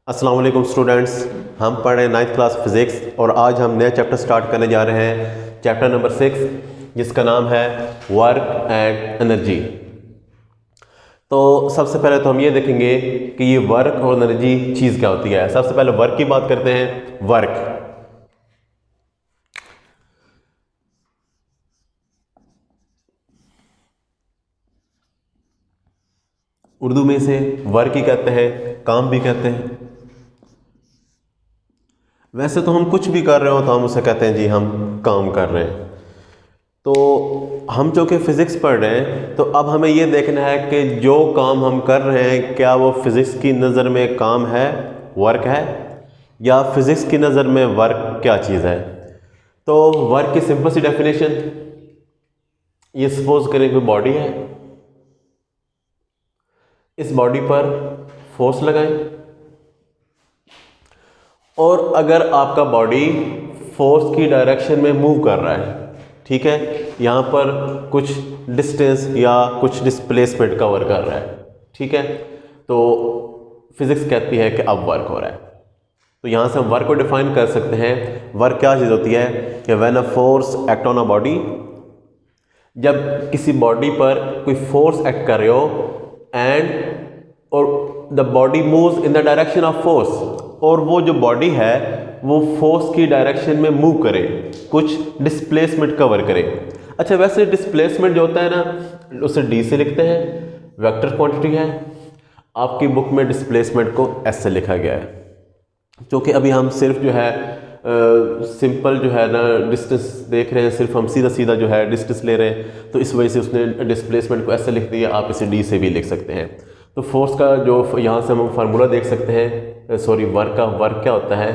अस्सलाम वालेकुम स्टूडेंट्स, हम पढ़ रहे हैं 9th क्लास फिज़िक्स और आज हम नया चैप्टर स्टार्ट करने जा रहे हैं, चैप्टर नंबर 6 जिसका नाम है वर्क एंड एनर्जी। तो सबसे पहले तो हम ये देखेंगे कि ये वर्क और एनर्जी चीज़ क्या होती है। सबसे पहले वर्क की बात करते हैं। वर्क उर्दू में से वर्क ही कहते हैं, काम भी कहते हैं। वैसे तो हम कुछ भी कर रहे हो तो हम उसे कहते हैं जी हम काम कर रहे हैं। तो हम जो कि फ़िज़िक्स पढ़ रहे हैं तो अब हमें ये देखना है कि जो काम हम कर रहे हैं क्या वो फ़िज़िक्स की नज़र में काम है, वर्क है, या फ़िज़िक्स की नज़र में वर्क क्या चीज़ है। तो वर्क की सिंपल सी डेफिनेशन, ये सपोज करें कोई बॉडी है, इस बॉडी पर फोर्स लगाएं और अगर आपका बॉडी फोर्स की डायरेक्शन में मूव कर रहा है, ठीक है, यहाँ पर कुछ डिस्टेंस या कुछ डिस्प्लेसमेंट कवर कर रहा है, ठीक है, तो फिजिक्स कहती है कि अब वर्क हो रहा है। तो यहाँ से हम वर्क को डिफाइन कर सकते हैं। वर्क क्या चीज़ होती है कि when a force act on a body, जब किसी बॉडी पर कोई फोर्स एक्ट कर रहे हो एंड और the body moves in the direction of force, और वो जो बॉडी है वो फोर्स की डायरेक्शन में मूव करे, कुछ डिस्प्लेसमेंट कवर करे। अच्छा, वैसे डिस्प्लेसमेंट जो होता है ना उसे डी से लिखते हैं, वेक्टर क्वांटिटी है। आपकी बुक में डिस्प्लेसमेंट को एस से लिखा गया है, क्योंकि अभी हम सिर्फ जो है सिंपल जो है ना डिस्टेंस देख रहे हैं, सिर्फ हम सीधा सीधा जो है डिस्टेंस ले रहे हैं, तो इस वजह से उसने डिस्प्लेसमेंट को ऐसे लिख दिया। आप इसे डी से भी लिख सकते हैं। तो फोर्स का जो यहाँ से हम फार्मूला देख सकते हैं, सॉरी वर्क का, वर्क क्या होता है,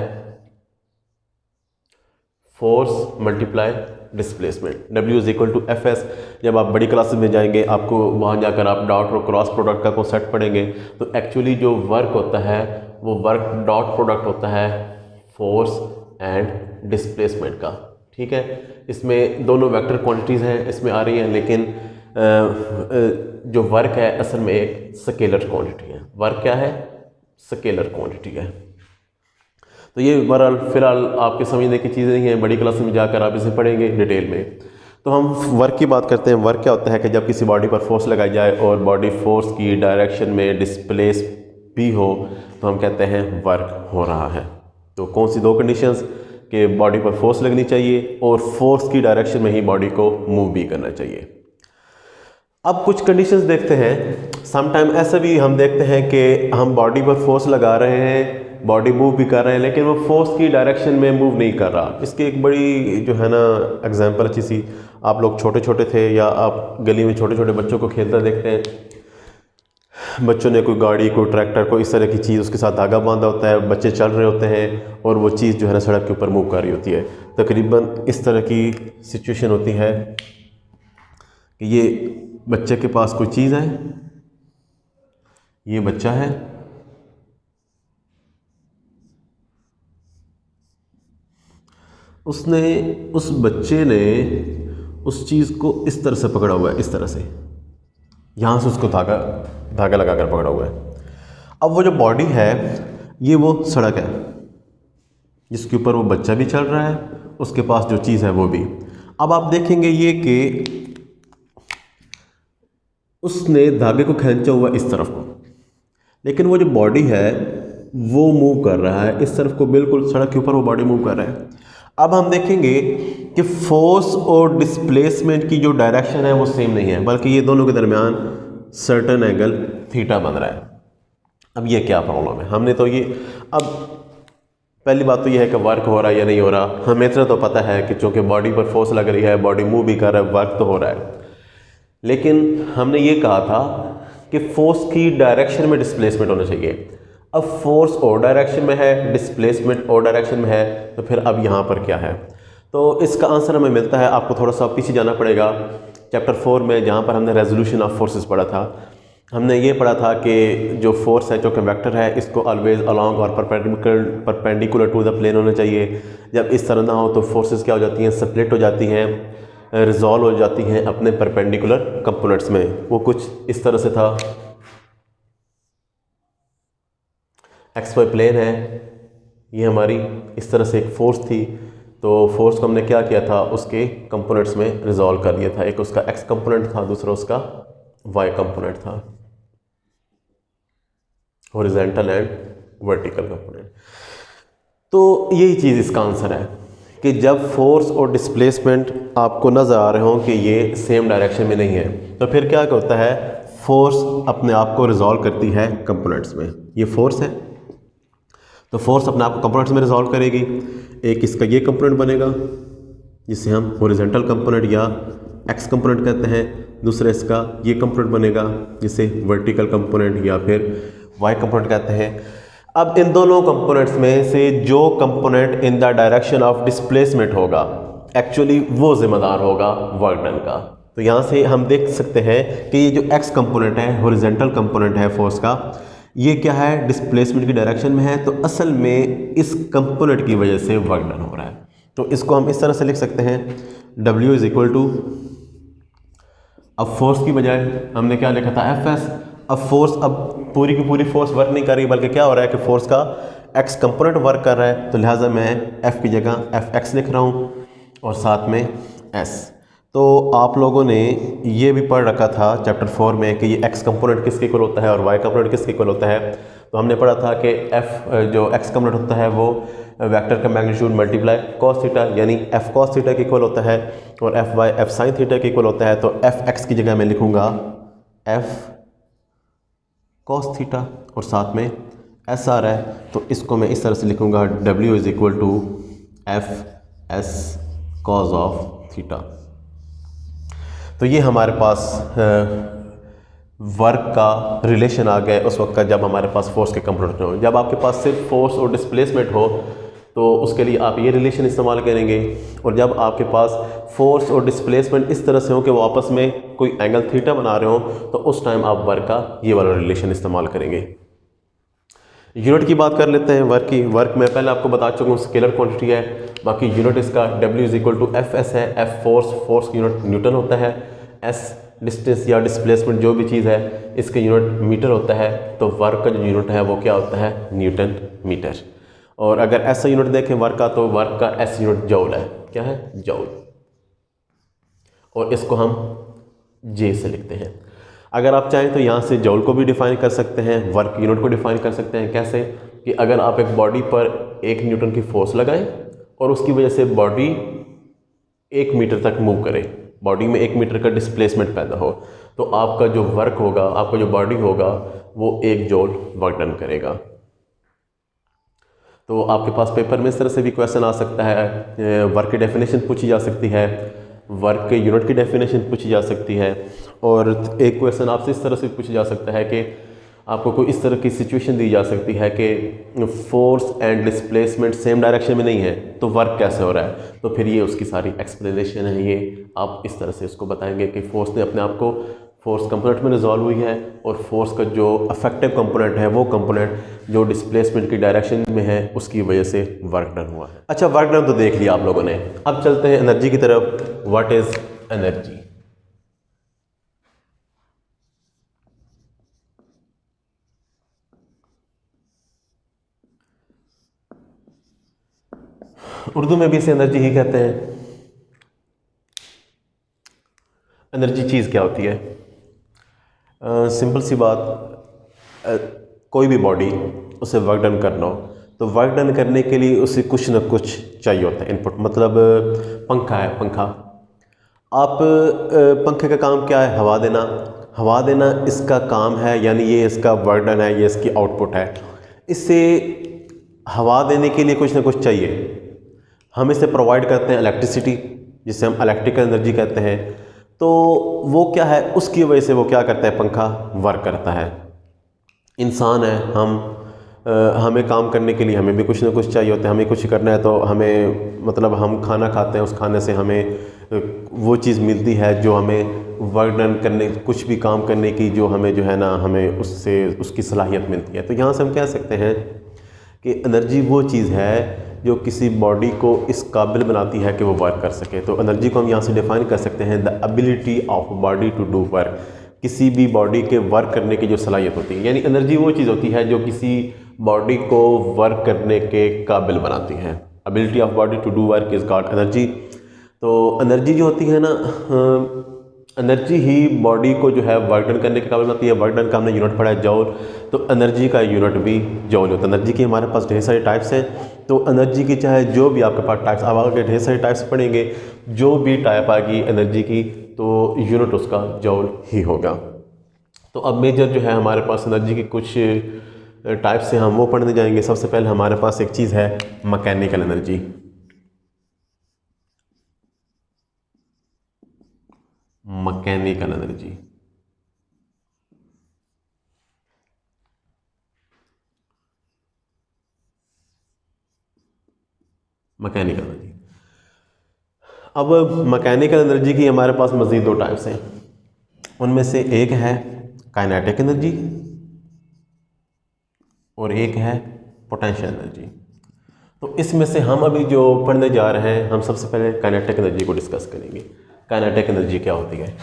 force multiply displacement, W is equal to F S. जब आप बड़ी क्लासेस में जाएंगे आपको वहाँ जाकर आप डॉट और क्रॉस प्रोडक्ट का कॉन्सेप्ट पढ़ेंगे, तो एक्चुअली जो वर्क होता है वो वर्क डॉट प्रोडक्ट होता है फोर्स एंड डिस्प्लेसमेंट का, ठीक है। इसमें दोनों वेक्टर क्वांटिटीज़ हैं इसमें आ रही हैं, लेकिन जो वर्क है असल में एक स्केलर क्वांटिटी है। वर्क क्या है, स्केलर क्वांटिटी है। तो ये बहरहाल फिलहाल आपके समझने की चीज़ें नहीं हैं, बड़ी क्लास में जाकर आप इसे पढ़ेंगे डिटेल में। तो हम वर्क की बात करते हैं। वर्क क्या होता है कि जब किसी बॉडी पर फोर्स लगाई जाए और बॉडी फोर्स की डायरेक्शन में डिस्प्लेस भी हो तो हम कहते हैं वर्क हो रहा है। तो कौन सी दो कंडीशंस, कि बॉडी पर फोर्स लगनी चाहिए और फोर्स की डायरेक्शन में ही बॉडी को मूव भी करना चाहिए। अब कुछ कंडीशंस देखते हैं। समटाइम ऐसा भी हम देखते हैं कि हम बॉडी पर फोर्स लगा रहे हैं, बॉडी मूव भी कर रहे हैं, लेकिन वो फोर्स की डायरेक्शन में मूव नहीं कर रहा। इसकी एक बड़ी जो है ना एग्जांपल अच्छी सी, आप लोग छोटे छोटे थे या आप गली में छोटे छोटे बच्चों को खेलते देखते हैं, बच्चों ने कोई गाड़ी, कोई ट्रैक्टर, कोई इस तरह की चीज़, उसके साथ धागा बांधा होता है, बच्चे चल रहे होते हैं और वो चीज़ जो है ना सड़क के ऊपर मूव कर रही होती है। तकरीबन इस तरह की सिचुएशन होती है कि ये बच्चे के पास कोई चीज़ है, ये बच्चा है, उसने, उस बच्चे ने उस चीज़ को इस तरह से पकड़ा हुआ है, इस तरह से, यहाँ से उसको धागा लगा कर पकड़ा हुआ है। अब वो जो बॉडी है ये वो सड़क है जिसके ऊपर वो बच्चा भी चल रहा है, उसके पास जो चीज़ है वो भी। अब आप देखेंगे ये कि उसने धागे को खींचा हुआ इस तरफ को, लेकिन वो जो बॉडी है वो मूव कर रहा है इस तरफ को, बिल्कुल सड़क के ऊपर वो बॉडी मूव कर रहा है। अब हम देखेंगे कि फोर्स और डिस्प्लेसमेंट की जो डायरेक्शन है वो सेम नहीं है, बल्कि ये दोनों के दरमियान सर्टेन एंगल थीटा बन रहा है। अब ये क्या प्रॉब्लम है, हमने तो ये, अब पहली बात तो ये है कि वर्क हो रहा है या नहीं हो रहा। हमें इतना तो पता है कि चूँकि बॉडी पर फोर्स लग रही है, बॉडी मूव भी कर रहा है, वर्क तो हो रहा है। लेकिन हमने ये कहा था कि फोर्स की डायरेक्शन में डिस्प्लेसमेंट होना चाहिए। अब फोर्स और डायरेक्शन में है, डिस्प्लेसमेंट और डायरेक्शन में है, तो फिर अब यहाँ पर क्या है। तो इसका आंसर हमें मिलता है, आपको थोड़ा सा पीछे जाना पड़ेगा चैप्टर 4 में, जहाँ पर हमने रेजोल्यूशन ऑफ फोर्सेस पढ़ा था। हमने ये पढ़ा था कि जो फोर्स है, जो कि वेक्टर है, इसको ऑलवेज अलॉन्ग और परपेंडिकुलर टू द प्लेन होना चाहिए। जब इस तरह ना हो तो फोर्सेस क्या हो जाती हैं, स्प्लिट हो जाती हैं, रिजॉल्व हो जाती हैं अपने परपेंडिकुलर कंपोनेंट्स में। वो कुछ इस तरह से था। एक्स वाई प्लेन है, ये हमारी इस तरह से एक फोर्स थी, तो फोर्स को हमने क्या किया था, उसके कंपोनेंट्स में रिजॉल्व कर दिया था। एक उसका एक्स कंपोनेंट था, दूसरा उसका वाई कंपोनेंट था, हॉरिजॉन्टल एंड वर्टिकल कंपोनेंट। तो यही चीज़ इसका आंसर है कि जब फोर्स और डिस्प्लेसमेंट आपको नज़र आ रहे हों कि ये सेम डायरेक्शन में नहीं है, तो फिर क्या होता है, फोर्स अपने आप को रिजॉल्व करती है कंपोनेंट्स में। ये फोर्स है, तो फोर्स अपने आप को कंपोनेंट्स में रिजॉल्व करेगी। एक इसका ये कंपोनेंट बनेगा जिसे हम हॉरिजॉन्टल कंपोनेंट या एक्स कंपोनेंट कहते हैं, दूसरा इसका ये कंपोनेंट बनेगा जिसे वर्टिकल कंपोनेंट या फिर वाई कंपोनेंट कहते हैं। अब इन दोनों कंपोनेंट्स में से जो component in the direction of displacement होगा, एक्चुअली वो जिम्मेदार होगा वर्क डन का। तो यहाँ से हम देख सकते हैं कि ये जो एक्स कंपोनेंट है, हॉरिजॉन्टल कंपोनेंट है फोर्स का, ये क्या है, डिस्प्लेसमेंट की डायरेक्शन में है, तो असल में इस कंपोनेंट की वजह से वर्क डन हो रहा है। तो इसको हम इस तरह से लिख सकते हैं, W इज इक्वल टू, अब फोर्स की बजाय हमने क्या लिखा था, Fs। अब फोर्स, अब पूरी की पूरी फोर्स वर्क नहीं कर रही, बल्कि क्या हो रहा है कि फोर्स का एक्स कंपोनेंट वर्क कर रहा है, तो लिहाजा मैं F की जगह Fx लिख रहा हूँ और साथ में S। तो आप लोगों ने ये भी पढ़ रखा था चैप्टर 4 में कि ये एक्स कंपोनेंट किसके इक्वल होता है और वाई कंपोनेंट किसके इक्वल होता है। तो हमने पढ़ा था कि एफ जो एक्स कंपोनेंट होता है वो वेक्टर का मैग्नीट्यूड मल्टीप्लाई कॉस थीटा, यानी एफ कॉस थीटा के इक्वल होता है, और F Y F sine theta के इक्वल होता है। तो एफ एक्स की जगह मैं लिखूँगा एफ कॉस थीटा और साथ में एस आ रहा है, तो इसको मैं इस तरह से लिखूँगा, W is equal to F S cos of theta. तो ये हमारे पास वर्क का रिलेशन आ गया उस वक्त का जब हमारे पास फोर्स के कंपोनेंट हो। जब आपके पास सिर्फ फोर्स और डिस्प्लेसमेंट हो तो उसके लिए आप ये रिलेशन इस्तेमाल करेंगे, और जब आपके पास फोर्स और डिस्प्लेसमेंट इस तरह से हो कि वो आपस में कोई एंगल थीटा बना रहे हो, तो उस टाइम आप वर्क का ये वाला रिलेशन इस्तेमाल करेंगे। यूनिट की बात कर लेते हैं वर्क की। वर्क मैं पहले आपको बता चुका हूँ स्केलर क्वांटिटी है, बाकी यूनिट इसका W is equal to F S है। एफ फोर्स की यूनिट न्यूटन होता है, एस डिस्टेंस या डिस्प्लेसमेंट जो भी चीज़ है इसका यूनिट मीटर होता है, तो वर्क का जो यूनिट है वो क्या होता है, न्यूटन मीटर। और अगर ऐसा यूनिट देखें वर्क का, तो वर्क का एस यूनिट जौल है, क्या है, जौल, और इसको हम जे से लिखते हैं। अगर आप चाहें तो यहाँ से जौल को भी डिफाइन कर सकते हैं, वर्क यूनिट को डिफाइन कर सकते हैं। कैसे कि अगर आप एक बॉडी पर 1 न्यूटन की फोर्स लगाएं और उसकी वजह से बॉडी 1 मीटर तक मूव करे, बॉडी में 1 मीटर का डिस्प्लेसमेंट पैदा हो, तो आपका जो वर्क होगा, आपका जो बॉडी होगा वो 1 जौल वर्क डन करेगा। तो आपके पास पेपर में इस तरह से भी क्वेश्चन आ सकता है, वर्क की डेफिनेशन पूछी जा सकती है, वर्क के यूनिट की डेफिनेशन पूछी जा सकती है, और एक क्वेश्चन आपसे इस तरह से पूछा जा सकता है कि आपको कोई इस तरह की सिचुएशन दी जा सकती है कि force and displacement same direction में नहीं है, तो वर्क कैसे हो रहा है। तो फिर ये उसकी सारी एक्सप्लेनेशन है, ये आप इस तरह से इसको बताएंगे कि फोर्स ने अपने आप को फोर्स कंपोनेंट में रिजॉल्व हुई है, और फोर्स का जो अफेक्टिव कंपोनेंट है वो कंपोनेंट जो डिस्प्लेसमेंट की डायरेक्शन में है उसकी वजह से वर्क डन हुआ है। अच्छा, वर्क डन तो देख लिया आप लोगों ने, अब चलते हैं एनर्जी की तरफ। What is energy? उर्दू में भी इसे एनर्जी ही कहते हैं। एनर्जी चीज़ क्या होती है? सिंपल सी बात, कोई भी बॉडी उसे वर्क डन करना हो तो वर्क डन करने के लिए उसे कुछ ना कुछ चाहिए होता है इनपुट। मतलब पंखा है, पंखा, आप पंखे का काम क्या है, हवा देना। हवा देना इसका काम है, यानी ये इसका वर्क डन है, ये इसकी आउटपुट है। इससे हवा देने के लिए कुछ ना कुछ चाहिए, हम इसे प्रोवाइड करते हैं इलेक्ट्रिसिटी, जिसे हम इलेक्ट्रिकल एनर्जी कहते हैं। तो वो क्या है, उसकी वजह से वो क्या करता है, पंखा वर्क करता है। इंसान है, हमें काम करने के लिए हमें भी कुछ ना कुछ चाहिए होता है, हमें कुछ करना है तो हमें, मतलब हम खाना खाते हैं, उस खाने से हमें वो चीज़ मिलती है जो हमें वर्क डन करने, कुछ भी काम करने की जो हमें जो है ना, हमें उससे उसकी सलाहियत मिलती है। तो यहाँ से हम कह सकते हैं कि एनर्जी वो चीज़ है जो किसी बॉडी को इस काबिल बनाती है कि वो वर्क कर सके। तो एनर्जी को हम यहाँ से डिफाइन कर सकते हैं, the ability of body to do work, किसी भी बॉडी के वर्क करने की जो सलाहियत होती है। यानी एनर्जी वो चीज़ होती है जो किसी बॉडी को वर्क करने के काबिल बनाती है। Ability of body to do work is called energy. तो एनर्जी जो होती है ना, एनर्जी ही बॉडी को जो है वर्क डन करने के काबिल बनाती है। वर्क डन का हमने यूनिट पढ़ा है जॉल, तो एनर्जी का यूनिट भी जॉल होता है। एनर्जी की हमारे पास ढेर सारे टाइप्स हैं, तो एनर्जी की चाहे जो भी आपके पास टाइप्स, आप आगे ढेर सारे टाइप्स पढ़ेंगे, जो भी टाइप आएगी एनर्जी की तो यूनिट उसका जॉल ही होगा। तो अब मेजर जो है हमारे पास एनर्जी की कुछ टाइप्स से हम वो पढ़ने जाएंगे। सबसे पहले हमारे पास एक चीज़ है mechanical energy. Mechanical energy, mechanical energy. अब मैकेनिकल एनर्जी की हमारे पास मज़ीद दो टाइप्स हैं। उनमें से एक है काइनेटिक एनर्जी और एक है पोटेंशियल एनर्जी। तो इसमें से हम अभी जो पढ़ने जा रहे हैं, हम सबसे पहले काइनेटिक एनर्जी को डिस्कस करेंगे। काइनेटिक एनर्जी क्या होती है?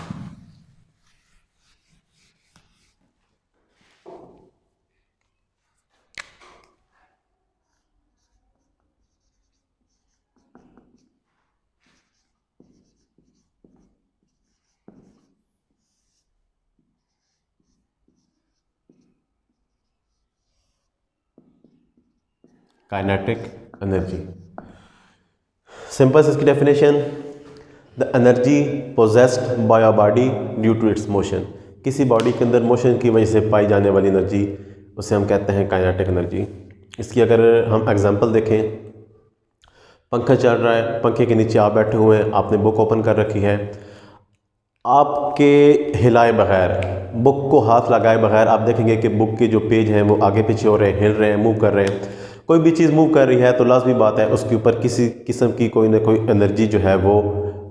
काइनेटिक एनर्जी सिंपल से इसकी definition, the energy possessed by a body due to its motion. किसी बॉडी के अंदर मोशन की वजह से पाई जाने वाली एनर्जी, उसे हम कहते हैं काइनेटिक एनर्जी। इसकी अगर हम एग्जांपल देखें, पंखा चल रहा है, पंखे के नीचे आप बैठे हुए हैं, आपने बुक ओपन कर रखी है, आपके हिलाए बगैर, बुक को हाथ लगाए बगैर आप देखेंगे कि बुक के जो पेज हैं वो आगे पीछे हो रहे हैं, हिल रहे हैं, मूव कर रहे हैं। कोई भी चीज़ मूव कर रही है तो लाजमी बात है उसके ऊपर किसी किस्म की कोई ना कोई एनर्जी जो है वो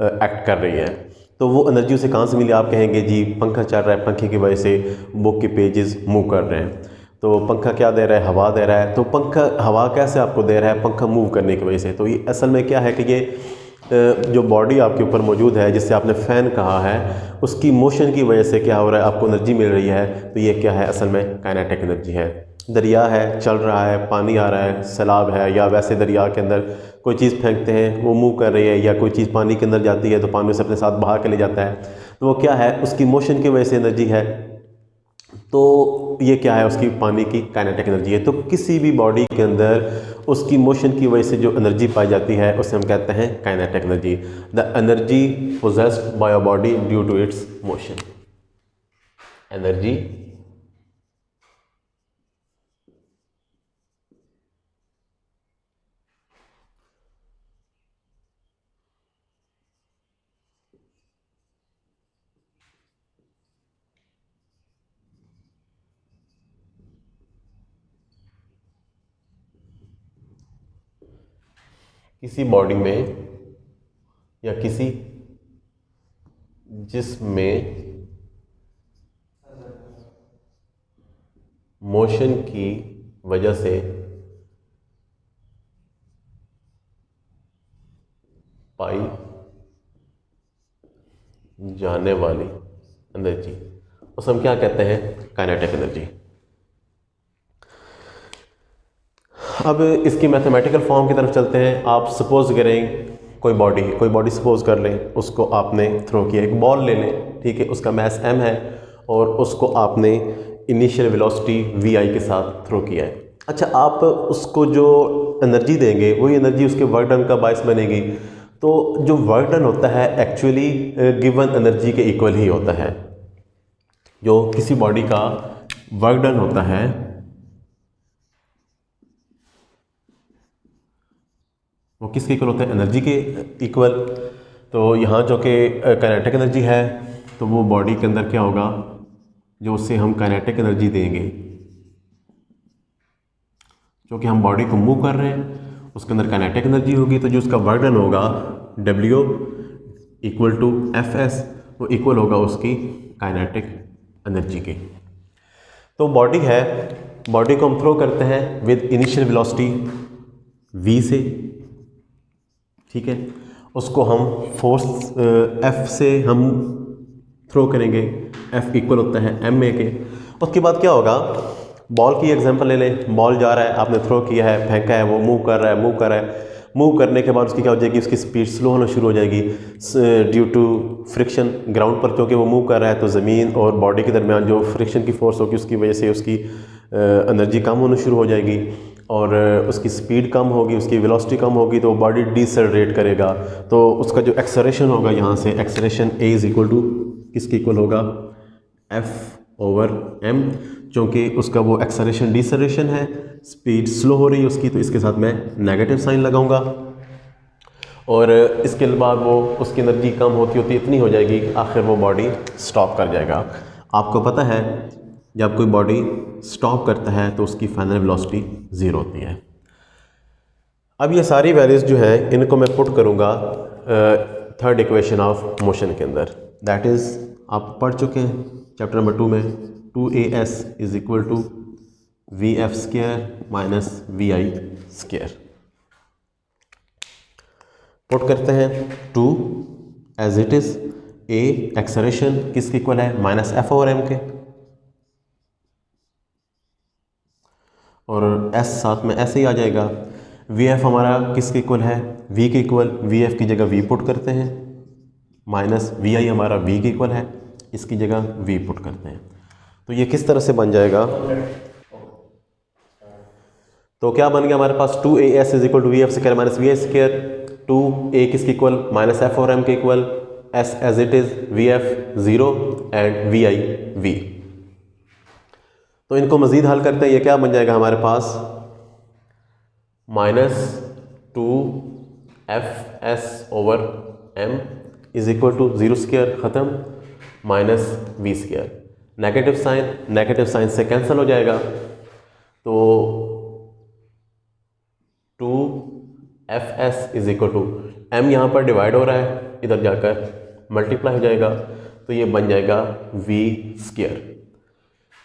एक्ट कर रही है। तो वो एनर्जी उसे कहाँ से मिली? आप कहेंगे जी पंखा चल रहा है, पंखे की वजह से बुक के पेजेस मूव कर रहे हैं। तो पंखा क्या दे रहा है? हवा दे रहा है। तो पंखा हवा कैसे आपको दे रहा है? पंखा मूव करने की वजह से। तो ये असल में क्या है कि ये जो बॉडी आपके ऊपर मौजूद है, जिससे आपने फ़ैन कहा है, उसकी मोशन की वजह से क्या हो रहा है? आपको एनर्जी मिल रही है। तो ये क्या है? असल में काइनेटिक एनर्जी है। दरिया है, चल रहा है, पानी आ रहा है, सैलाब है, या वैसे दरिया के अंदर कोई चीज़ फेंकते हैं वो मूव कर रही है, या कोई चीज़ पानी के अंदर जाती है तो पानी उसे अपने साथ बहा के ले जाता है। तो वो क्या है? उसकी मोशन की वजह से एनर्जी है। तो ये क्या है? उसकी पानी की काइनेटिक एनर्जी है। तो किसी भी बॉडी के अंदर उसकी मोशन की वजह से जो एनर्जी पाई जाती है उसे हम कहते हैं kinetic energy. The energy possessed by a body due to its motion. Energy किसी बॉडी में या किसी जिस्म में मोशन की वजह से पाई जाने वाली एनर्जी, उसे हम क्या कहते हैं? Kinetic energy. अब इसकी मैथमेटिकल फॉर्म की तरफ चलते हैं। आप सपोज करें कोई बॉडी सपोज कर लें, उसको आपने थ्रो किया, एक बॉल ले लें, ठीक है, उसका मैस m है और उसको आपने इनिशियल वेलोसिटी vi के साथ थ्रो किया है। अच्छा, आप उसको जो एनर्जी देंगे वही एनर्जी उसके वर्क डन का बायस बनेगी। तो जो वर्क डन होता है एक्चुअली गिवन एनर्जी के इक्वल ही होता है। जो किसी बॉडी का वर्क डन होता है वो किसके इक्वल होता है? एनर्जी के इक्वल। तो यहाँ जो कि काइनेटिक एनर्जी है, तो वो बॉडी के अंदर क्या होगा? जो उससे हम काइनेटिक एनर्जी देंगे, जो कि हम बॉडी को मूव कर रहे हैं, उसके अंदर काइनेटिक एनर्जी होगी। तो जो उसका वर्क डन होगा W इक्वल टू Fs, वो इक्वल होगा उसकी काइनेटिक एनर्जी के। तो बॉडी है, बॉडी को हम थ्रो करते हैं विद इनिशियल वेलोसिटी v से, ठीक है। उसको हम फोर्स F से हम थ्रो करेंगे, F इक्वल होता है ma के। उसके बाद क्या होगा? बॉल की एग्जांपल ले लें, बॉल जा रहा है, आपने थ्रो किया है, फेंका है, वो मूव कर रहा है, मूव कर रहा है, मूव करने के बाद उसकी क्या हो जाएगी, उसकी स्पीड स्लो होना शुरू हो जाएगी ड्यू टू फ्रिक्शन ग्राउंड पर, क्योंकि वो मूव कर रहा है तो ज़मीन और बॉडी के दरमियान जो फ्रिक्शन की फोर्स होगी उसकी वजह से उसकी एनर्जी कम होना शुरू हो जाएगी और उसकी स्पीड कम होगी, उसकी वेलोसिटी कम होगी, तो बॉडी डिसेलरेट करेगा। तो उसका जो एक्सेलरेशन होगा यहाँ से, acceleration A is equal to किसके इक्वल होगा, F/m, क्योंकि उसका वो एक्सेलरेशन डिसेलरेशन है, स्पीड स्लो हो रही है उसकी, तो इसके साथ मैं नेगेटिव साइन लगाऊंगा और इसके बाद वो उसकी एनर्जी कम होती होती इतनी हो जाएगी, आखिर वो बॉडी स्टॉप कर जाएगा। आपको पता है जब कोई बॉडी स्टॉप करता है तो उसकी फाइनल वेलोसिटी 0 होती है। अब ये सारी वैल्यूज़ जो है इनको मैं पुट करूँगा थर्ड इक्वेशन ऑफ मोशन के अंदर, दैट इज़ आप पढ़ चुके हैं चैप्टर नंबर 2 में, 2as is equal to VF² minus VI²। Put करते हैं 2 as it is, a acceleration किसके इक्वल है, -F/m के, और s साथ में ऐसे ही आ जाएगा। Vf हमारा किसके इक्वल है, v के इक्वल, Vf की जगह v पुट करते हैं, माइनस Vi हमारा v के इक्वल है, इसकी जगह v पुट करते हैं। तो ये किस तरह से बन जाएगा, तो क्या बन गया हमारे पास, 2as is equal to VF² minus VI², 2a किसके इक्वल, -F/m के equal, s as it is, Vf 0 and Vi v। तो इनको मज़ीद हल करते हैं, ये क्या बन जाएगा हमारे पास, -2fs/m इज इक्वल टू 0² ख़त्म, माइनस v², नेगेटिव साइन से कैंसिल हो जाएगा, तो 2fs is equal to m यहाँ पर डिवाइड हो रहा है, इधर जाकर मल्टीप्लाई हो जाएगा, तो ये बन जाएगा v²।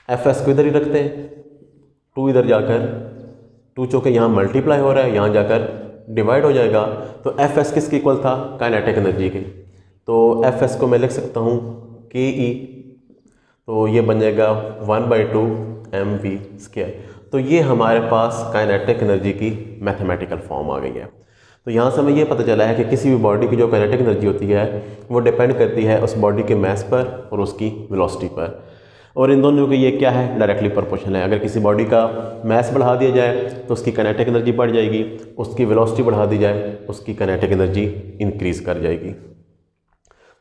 fs को इधर ही रखते हैं, 2 इधर जाकर, 2 चौके यहाँ मल्टीप्लाई हो रहा है, यहाँ जाकर डिवाइड हो जाएगा, तो fs किसके इक्वल था, काइनेटिक एनर्जी के, तो fs को मैं लिख सकता हूँ ke, तो ये बन जाएगा 1/2 mv²। तो ये हमारे पास काइनेटिक एनर्जी की मैथमेटिकल फॉर्म आ गई है। तो यहाँ से हमें ये पता चला है कि किसी भी बॉडी की जो काइनेटिक एनर्जी होती है वो डिपेंड करती है उस बॉडी के मास पर और उसकी वेलोसिटी पर, और इन दोनों के ये क्या है, डायरेक्टली प्रोपोर्शनल है। अगर किसी बॉडी का मास बढ़ा दिया जाए तो उसकी काइनेटिक एनर्जी बढ़ जाएगी, उसकी वेलोसिटी बढ़ा दी जाए उसकी काइनेटिक एनर्जी इंक्रीज़ कर जाएगी।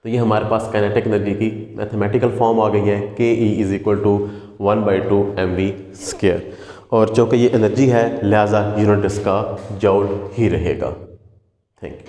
तो ये हमारे पास काइनेटिक एनर्जी की मैथमेटिकल फॉर्म आ गई है, ke is equal to 1/2 mv², और चूँकि ये एनर्जी है लिहाजा यूनिट इसका जूल ही रहेगा। Thank you.